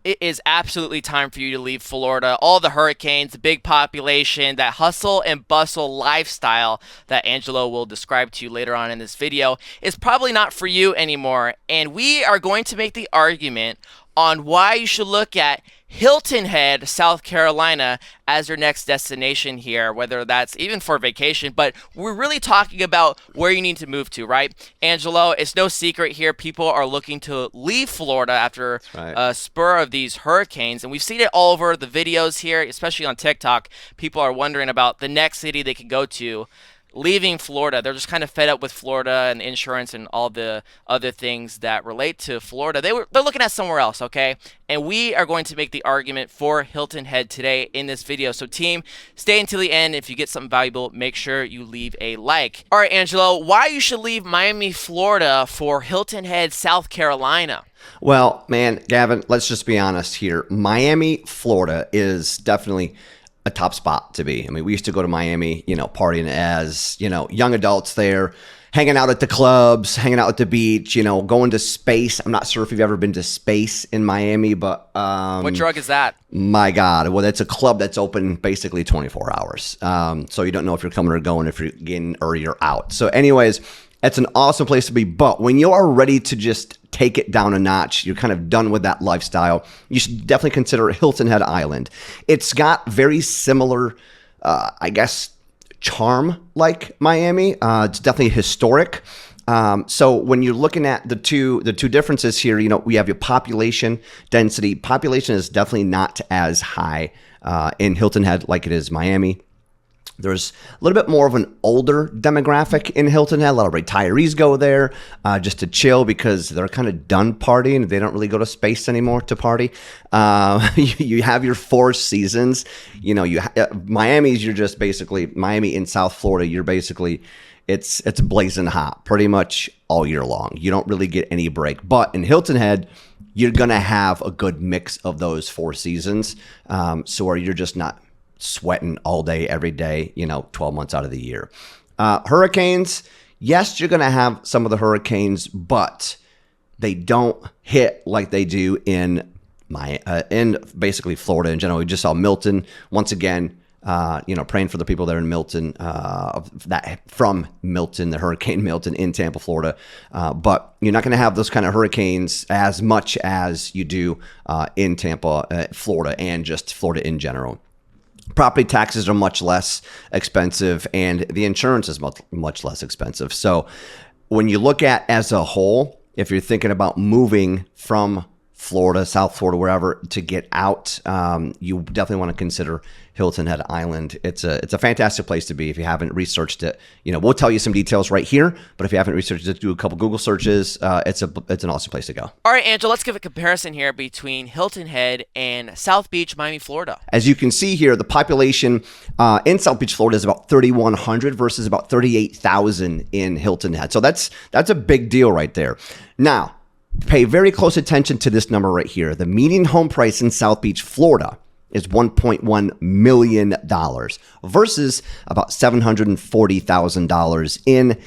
it is absolutely time for you to leave Florida. All the hurricanes, the big population, that hustle and bustle lifestyle that Angelo will describe to you later on in this video is probably not for you anymore. And we are going to make the argument on why you should look at Hilton Head, South Carolina, as your next destination here, whether that's even for vacation, but we're really talking about where you need to move to, right? Angelo, it's no secret here. People are looking to leave Florida after a spur of these hurricanes, and we've seen it all over the videos here, especially on TikTok. People are wondering about the next city they can go to. Leaving Florida. They're just kind of fed up with Florida and insurance and all the other things that relate to Florida. They're looking at somewhere else, okay? And we are going to make the argument for Hilton Head today in this video. So team, stay until the end. If you get something valuable, make sure you leave a like. All right, Angelo, why you should leave Miami, Florida for Hilton Head, South Carolina? Well, man, Gavin, let's just be honest here. Miami, Florida is definitely a top spot to be. I mean, we used to go to Miami, partying as, young adults there, hanging out at the clubs, hanging out at the beach, going to Space. I'm not sure if you've ever been to Space in Miami, but what drug is that? My God. Well, that's a club that's open basically 24 hours. So you don't know if you're coming or going, if you're in or you're out. So anyways, it's an awesome place to be. But when you are ready to just take it down a notch, you're kind of done with that lifestyle, you should definitely consider Hilton Head Island. It's got very similar, charm like Miami. It's definitely historic. So when you're looking at the two differences here, we have your population density. Population is definitely not as high in Hilton Head like it is Miami. There's a little bit more of an older demographic in Hilton Head. A lot of retirees go there just to chill because they're kind of done partying. They don't really go to Space anymore to party. You have your Four Seasons. Miami's, you're just basically, Miami in South Florida, you're basically, it's blazing hot pretty much all year long. You don't really get any break. But in Hilton Head, you're going to have a good mix of those Four Seasons. So where you're just not sweating all day, every day, 12 months out of the year. Hurricanes, yes, you're going to have some of the hurricanes, but they don't hit like they do in basically Florida in general. We just saw Milton once again. Praying for the people there in Milton, from Milton, the Hurricane Milton in Tampa, Florida. But you're not going to have those kind of hurricanes as much as you do in Tampa, Florida, and just Florida in general. Property taxes are much less expensive, and the insurance is much less expensive. So when you look at as a whole, if you're thinking about moving from Florida, South Florida, wherever, to get out, you definitely want to consider Hilton Head Island. It's a fantastic place to be. If you haven't researched it, we'll tell you some details right here. But if you haven't researched it, do a couple Google searches. It's an awesome place to go. All right, Angel, let's give a comparison here between Hilton Head and South Beach, Miami, Florida. As you can see here, the population in South Beach, Florida is about 3,100 versus about 38,000 in Hilton Head. So that's a big deal right there. Now, pay very close attention to this number right here. The median home price in South Beach, Florida is $1.1 million versus about $740,000 in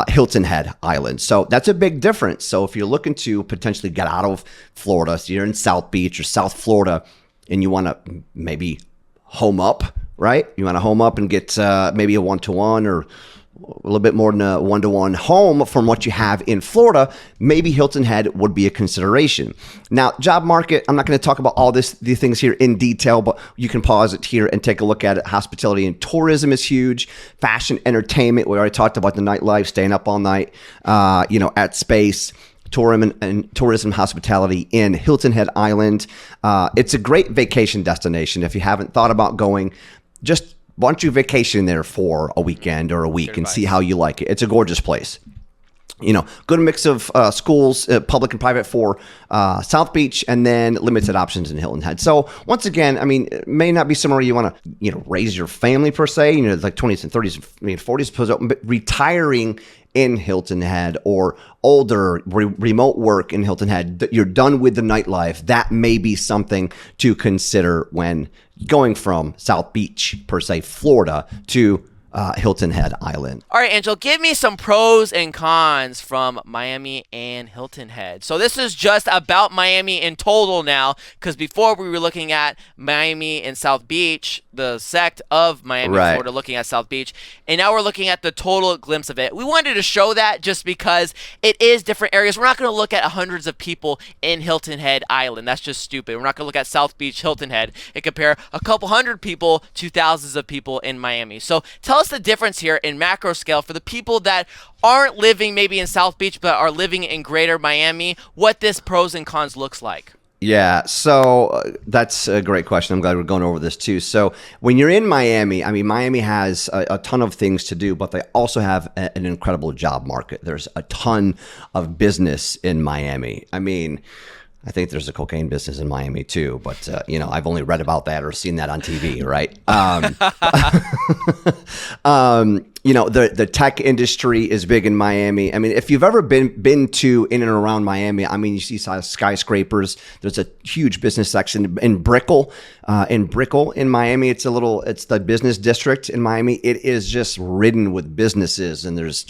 Hilton Head Island. So that's a big difference. So if you're looking to potentially get out of Florida, so you're in South Beach or South Florida, and you want to maybe home up, right? You want to home up and get maybe a one-to-one or a little bit more than a one-to-one home from what you have in Florida, maybe Hilton Head would be a consideration. Now, job market, I'm not going to talk about all these things here in detail, but you can pause it here and take a look at it. Hospitality and tourism is huge. Fashion, entertainment, we already talked about the nightlife, staying up all night, at Space. Tourism, hospitality in Hilton Head Island. It's a great vacation destination. If you haven't thought about going, just why don't you vacation there for a weekend or a week and see how you like it? It's a gorgeous place. Good mix of schools, public and private for South Beach, and then limited options in Hilton Head. So once again, it may not be somewhere you want to, raise your family per se, like 20s and 30s, 40s, but retiring in Hilton Head or older remote work in Hilton Head, you're done with the nightlife. That may be something to consider when going from South Beach per se, Florida, to Hilton Head Island. All right, Angel, give me some pros and cons from Miami and Hilton Head. So this is just about Miami in total now, because before we were looking at Miami and South Beach, the sect of Miami, Right. Florida, looking at South Beach, and now we're looking at the total glimpse of it. We wanted to show that just because it is different areas. We're not going to look at hundreds of people in Hilton Head Island. That's just stupid. We're not going to look at South Beach, Hilton Head, and compare a couple hundred people to thousands of people in Miami. So tell us the difference here in macro scale for the people that aren't living maybe in South Beach but are living in greater Miami, what this pros and cons looks like. Yeah, so that's a great question. I'm glad we're going over this too. So when you're in Miami, I mean, Miami has a ton of things to do, but they also have an incredible job market. There's a ton of business in Miami. I mean, I think there's a cocaine business in Miami too, but I've only read about that or seen that on TV, right? The tech industry is big in Miami. I mean, if you've ever been to in and around Miami, I mean, you see skyscrapers. There's a huge business section in Brickell. In Miami, it's the business district in Miami. It is just ridden with businesses, and there's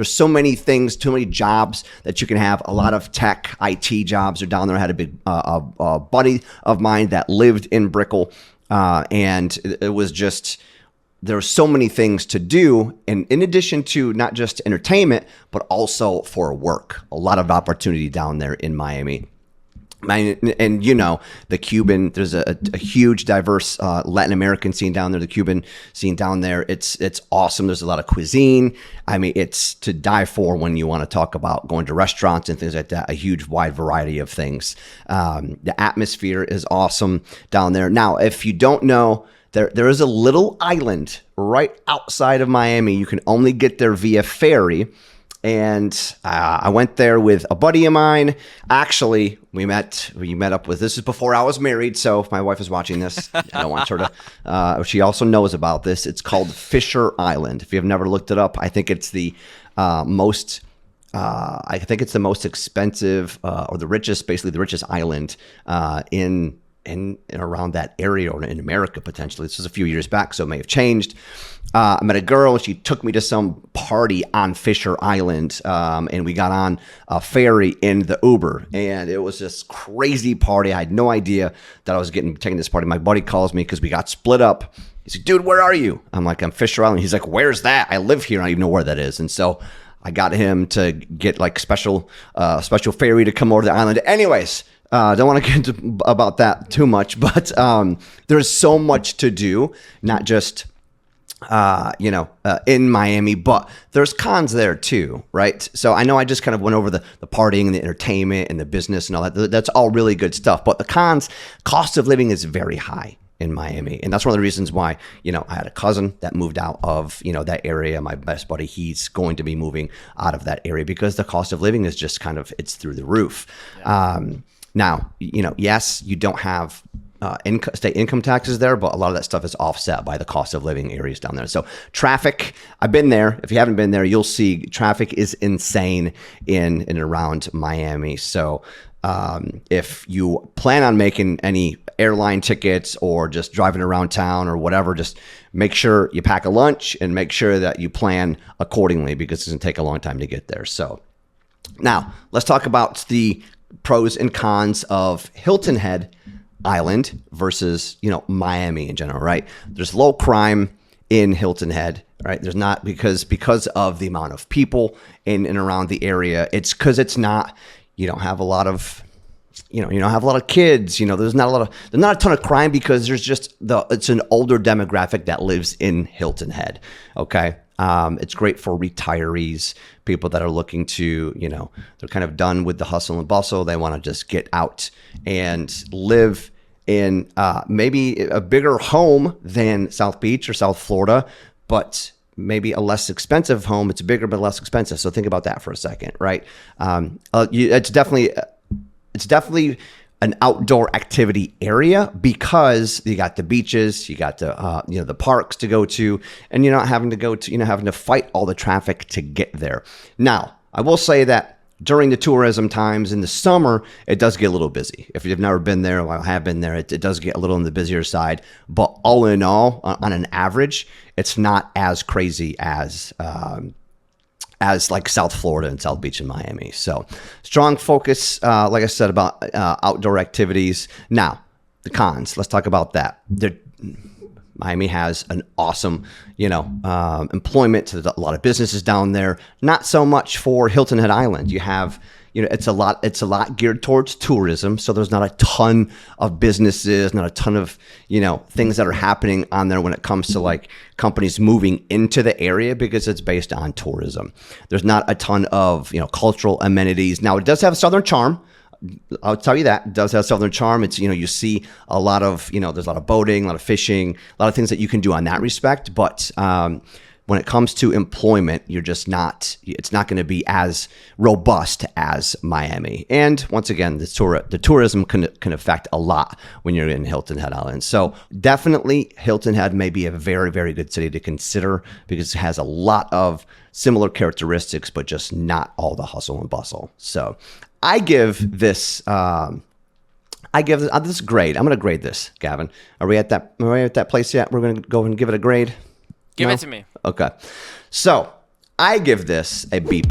so many things, too many jobs that you can have. A lot of tech, IT jobs are down there. I had a big buddy of mine that lived in Brickell, and it was just. There are so many things to do, and in addition to not just entertainment, but also for work. A lot of opportunity down there in Miami. And the Cuban, there's a huge diverse Latin American scene down there. The Cuban scene down there, it's awesome. There's a lot of cuisine. I mean, it's to die for when you want to talk about going to restaurants and things like that. A huge wide variety of things. The atmosphere is awesome down there. Now, if you don't know, there is a little island right outside of Miami. You can only get there via ferry. And I went there with a buddy of mine. Actually, we met up with, this is before I was married. So if my wife is watching this, I don't want her to, she also knows about this. It's called Fisher Island. If you've never looked it up, I think it's the most expensive or the richest, basically the richest island in around that area, or in America potentially. This was a few years back, so it may have changed. I met a girl. She took me to some party on Fisher Island, and we got on a ferry in the Uber, and it was this crazy party. I had no idea that I was taking this party. My buddy calls me because we got split up. He's like, "Dude, where are you?" I'm like, "I'm Fisher Island." He's like, "Where's that? I live here. I don't even know where that is." And so I got him to get like special ferry to come over to the island. Anyways. Don't want to get into about that too much, but there's so much to do, not just in Miami, but there's cons there too, right? So I know I just kind of went over the partying and the entertainment and the business and all that. That's all really good stuff, but the cons, cost of living is very high in Miami. And that's one of the reasons why, I had a cousin that moved out of, that area. My best buddy, he's going to be moving out of that area because the cost of living is just it's through the roof. Yeah. Now, yes, you don't have state income taxes there, but a lot of that stuff is offset by the cost of living areas down there. So traffic, I've been there. If you haven't been there, you'll see traffic is insane in and around Miami. So if you plan on making any airline tickets or just driving around town or whatever, just make sure you pack a lunch and make sure that you plan accordingly, because it's going to take a long time to get there. So now let's talk about the pros and cons of Hilton Head Island versus, Miami in general, right? There's low crime in Hilton Head, right? There's not because of the amount of people in and around the area. It's because it's not, you don't have a lot of, you don't have a lot of kids, there's not a ton of crime because there's just it's an older demographic that lives in Hilton Head. Okay. It's great for retirees, people that are looking to, they're kind of done with the hustle and bustle. They want to just get out and live in maybe a bigger home than South Beach or South Florida, but maybe a less expensive home. It's bigger but less expensive. So think about that for a second, right? It's definitely an outdoor activity area because you got the beaches, you got the parks to go to, and you're not having to fight all the traffic to get there. Now, I will say that during the tourism times in the summer, it does get a little busy. If you've never been there, well, I have been there, it does get a little on the busier side. But all in all, on an average, it's not as crazy as like South Florida and South Beach and Miami. So strong focus, like I said, about outdoor activities. Now, the cons, let's talk about that. Miami has an awesome, employment. There's a lot of businesses down there. Not so much for Hilton Head Island. You have, it's a lot geared towards tourism. So there's not a ton of businesses, not a ton of, things that are happening on there when it comes to like companies moving into the area because it's based on tourism. There's not a ton of, cultural amenities. Now it does have a southern charm. I'll tell you that. It does have southern charm. It's, you see a lot of, there's a lot of boating, a lot of fishing, a lot of things that you can do on that respect. But when it comes to employment, it's not going to be as robust as Miami. And once again, the tourism can affect a lot when you're in Hilton Head Island. So definitely Hilton Head may be a very, very good city to consider because it has a lot of similar characteristics, but just not all the hustle and bustle. So I give this this grade. I'm going to grade this, Gavin. Are we at that place yet? We're going to go and give it a grade. Give it to me. Okay. So I give this a B+.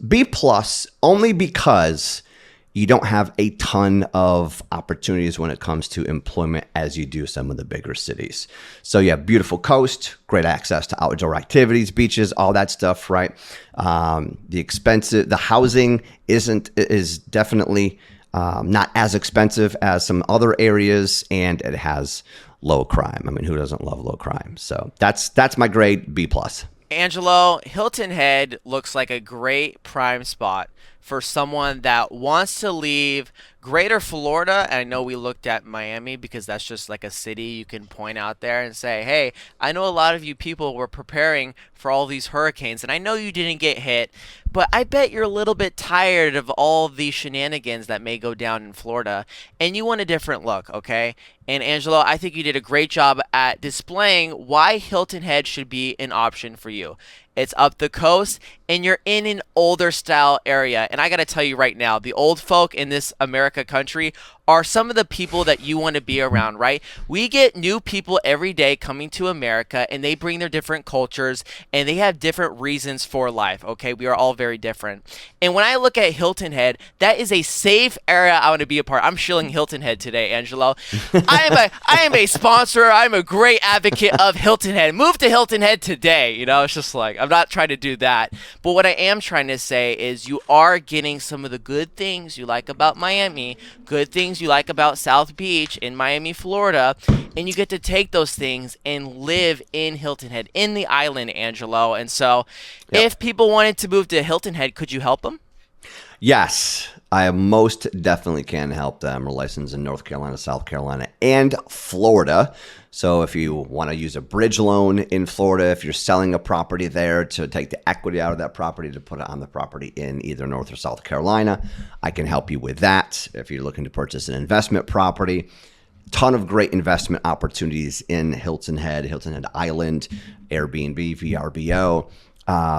B+ only because you don't have a ton of opportunities when it comes to employment as you do some of the bigger cities. So you have beautiful coast, great access to outdoor activities, beaches, all that stuff, right? The housing is definitely not as expensive as some other areas, and it has low crime. I mean, who doesn't love low crime? So that's my grade, B+. Angelo, Hilton Head looks like a great prime spot for someone that wants to leave Greater Florida. And I know we looked at Miami because that's just like a city you can point out there and say, hey, I know a lot of you people were preparing for all these hurricanes, and I know you didn't get hit, but I bet you're a little bit tired of all the shenanigans that may go down in Florida, and you want a different look, okay? And Angelo, I think you did a great job at displaying why Hilton Head should be an option for you. It's up the coast, and you're in an older style area. And I got to tell you right now, the old folk in this America country are some of the people that you want to be around, right? We get new people every day coming to America, and they bring their different cultures, and they have different reasons for life, okay? We are all very different. And when I look at Hilton Head, that is a safe area I want to be a part. I'm shilling Hilton Head today, Angelo. I am a sponsor. I'm a great advocate of Hilton Head. Move to Hilton Head today. It's just like, I'm not trying to do that. But what I am trying to say is you are getting some of the good things you like about Miami, good things you like about South Beach in Miami, Florida, and you get to take those things and live in Hilton Head, in the island, Angelo. And so if people wanted to move to Hilton Head, could you help them? Yes, I most definitely can help them. We're licensed in North Carolina, South Carolina, and Florida. So if you want to use a bridge loan in Florida, if you're selling a property there, to take the equity out of that property to put it on the property in either North or South Carolina, I can help you with that. If you're looking to purchase an investment property, ton of great investment opportunities in Hilton Head Island, Airbnb, VRBO.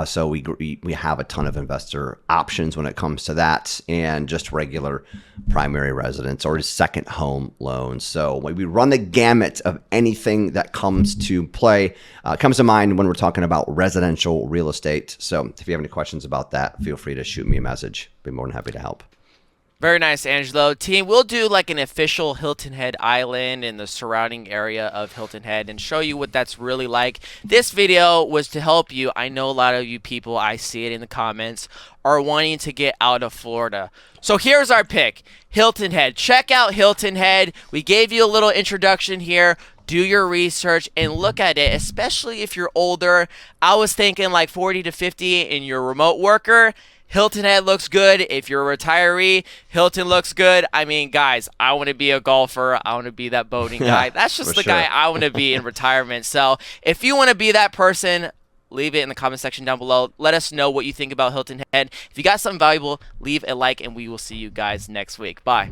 So we have a ton of investor options when it comes to that, and just regular primary residence or second home loans. So we run the gamut of anything that comes to mind when we're talking about residential real estate. So if you have any questions about that, feel free to shoot me a message. Be more than happy to help. Very nice, Angelo. Team, we'll do like an official Hilton Head Island and the surrounding area of Hilton Head and show you what that's really like. This video was to help you. I know a lot of you people, I see it in the comments, are wanting to get out of Florida. So here's our pick, Hilton Head. Check out Hilton Head. We gave you a little introduction here. Do your research and look at it, especially if you're older. I was thinking like 40 to 50 and you're a remote worker. Hilton Head looks good. If you're a retiree, Hilton looks good. I mean, guys, I want to be a golfer. I want to be that boating guy. That's just the guy I want to be in retirement. So if you want to be that person, leave it in the comment section down below. Let us know what you think about Hilton Head. If you got something valuable, leave a like, and we will see you guys next week. Bye.